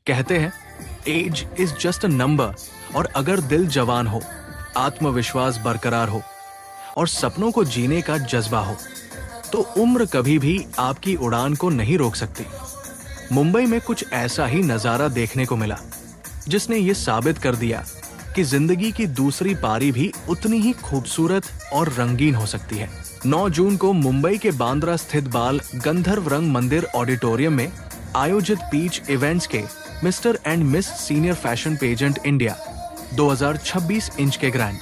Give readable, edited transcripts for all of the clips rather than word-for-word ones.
कहते हैं age is just a number, और अगर दिल जवान हो, आत्मविश्वास बरकरार हो और सपनों को जीने का जज्बा हो तो उम्र कभी भी आपकी उड़ान को नहीं रोक सकती। मुंबई में कुछ ऐसा ही नजारा देखने को मिला जिसने ये साबित कर दिया कि जिंदगी की दूसरी पारी भी उतनी ही खूबसूरत और रंगीन हो सकती है। 9 जून को मुंबई के बांद्रा स्थित बाल गंधर्व रंग मंदिर ऑडिटोरियम में आयोजित पीच इवेंट्स के mister and miss senior fashion pageant India 2026 इंच के ग्रैंड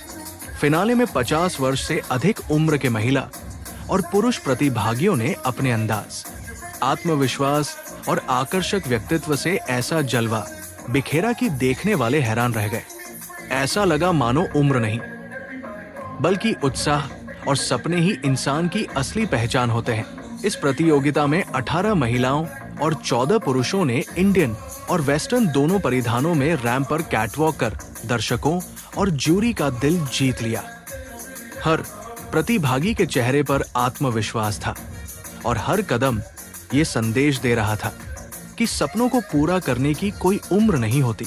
फिनाले में 50 वर्ष से अधिक उम्र के महिला और पुरुष प्रतिभागियों ने अपने अंदाज, आत्मविश्वास और आकर्षक व्यक्तित्व से ऐसा जलवा बिखेरा कि देखने वाले हैरान रह गए। ऐसा लगा मानो उम्र नहीं बल्कि उत्साह और सपने ही इंसान की असली पहचान होते हैं। इस प्रतियोगिता में 18 महिलाओं और 14 पुरुषों ने इंडियन और वेस्टर्न दोनों परिधानों में रैंप पर कैटवॉक कर दर्शकों और जूरी का दिल जीत लिया। हर प्रतिभागी के चेहरे पर आत्मविश्वास था और हर कदम ये संदेश दे रहा था कि सपनों को पूरा करने की कोई उम्र नहीं होती।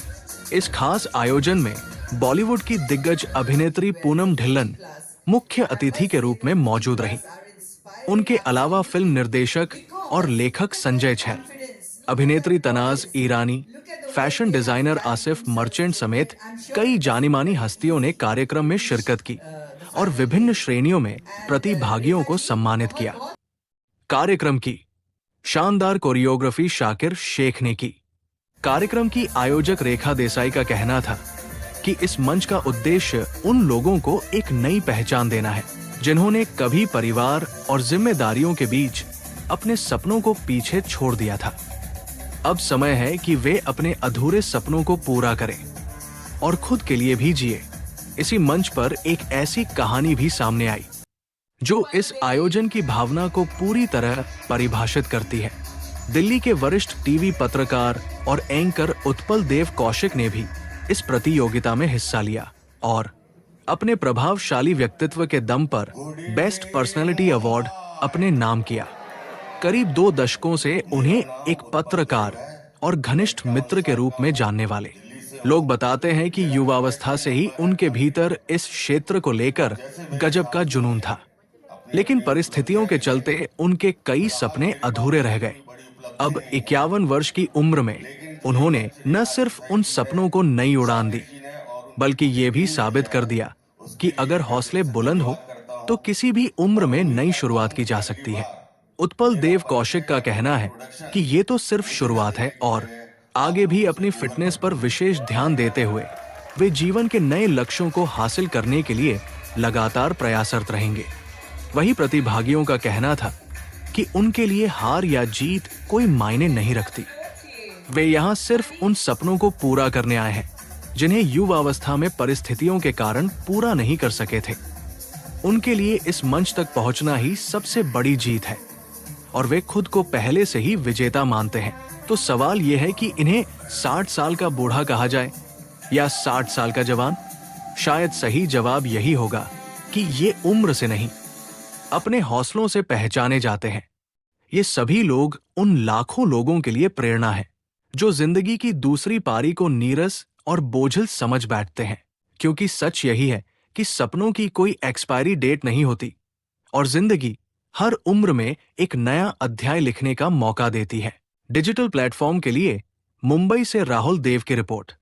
इस खास आयोजन में बॉलीवुड की दिग्गज अभिनेत्री पूनम ढिल्लन मुख्य अतिथि के रूप में मौजूद रही। उनके अलावा फिल्म निर्देशक और लेखक संजय छैल, अभिनेत्री तनाज ईरानी, फैशन डिजाइनर आसिफ मर्चेंट समेत कई जानी-मानी हस्तियों ने कार्यक्रम में शिरकत की और विभिन्न श्रेणियों में प्रतिभागियों को सम्मानित किया। कार्यक्रम की शानदार कोरियोग्राफी शाकिर शेख ने की। कार्यक्रम की आयोजक रेखा देसाई का कहना था कि इस मंच का उद्देश्य उन लोगों को एक नई पहचान देना है जिन्होंने कभी परिवार और जिम्मेदारियों के बीच अपने सपनों को पीछे छोड़ दिया था। अब समय है कि वे अपने अधूरे सपनों को पूरा करें और खुद के लिए भी जिए। इसी मंच पर एक ऐसी कहानी भी सामने आई जो इस आयोजन की भावना को पूरी तरह परिभाषित करती है। दिल्ली के वरिष्ठ टीवी पत्रकार और एंकर उत्पल देव कौशिक ने भी इस प्रतियोगिता में हिस्सा लिया और अपने प्रभावशाली व्यक्तित्व के दम पर बेस्ट पर्सनैलिटी अवार्ड अपने नाम किया। करीब 2 दशकों से उन्हें एक पत्रकार और घनिष्ठ मित्र के रूप में जानने वाले लोग बताते हैं कि युवावस्था से ही उनके भीतर इस क्षेत्र को लेकर गजब का जुनून था, लेकिन परिस्थितियों के चलते उनके कई सपने अधूरे रह गए। अब 51 वर्ष की उम्र में उन्होंने न सिर्फ उन सपनों को नई उड़ान दी, बल्कि ये भी साबित कर दिया कि अगर हौसले बुलंद हो तो किसी भी उम्र में नई शुरुआत की जा सकती है। उत्पल देव कौशिक का कहना है कि ये तो सिर्फ शुरुआत है और आगे भी अपनी फिटनेस पर विशेष ध्यान देते हुए वे जीवन के नए लक्ष्यों को हासिल करने के लिए लगातार प्रयासरत रहेंगे। वही प्रतिभागियों का कहना था कि उनके लिए हार या जीत कोई मायने नहीं रखती। वे यहाँ सिर्फ उन सपनों को पूरा करने आए हैं जिन्हें युवावस्था में परिस्थितियों के कारण पूरा नहीं कर सके थे। उनके लिए इस मंच तक पहुंचना ही सबसे बड़ी जीत है और वे खुद को पहले से ही विजेता मानते हैं। तो सवाल यह है कि इन्हें 60 साल का बूढ़ा कहा जाए या 60 साल का जवान? शायद सही जवाब यही होगा कि ये उम्र से नहीं, अपने हौसलों से पहचाने जाते हैं। ये सभी लोग उन लाखों लोगों के लिए प्रेरणा है जो जिंदगी की दूसरी पारी को नीरस और बोझिल समझ बैठते हैं, क्योंकि सच यही है कि सपनों की कोई एक्सपायरी डेट नहीं होती और जिंदगी हर उम्र में एक नया अध्याय लिखने का मौका देती है। डिजिटल प्लेटफॉर्म के लिए मुंबई से राहुल देव की रिपोर्ट।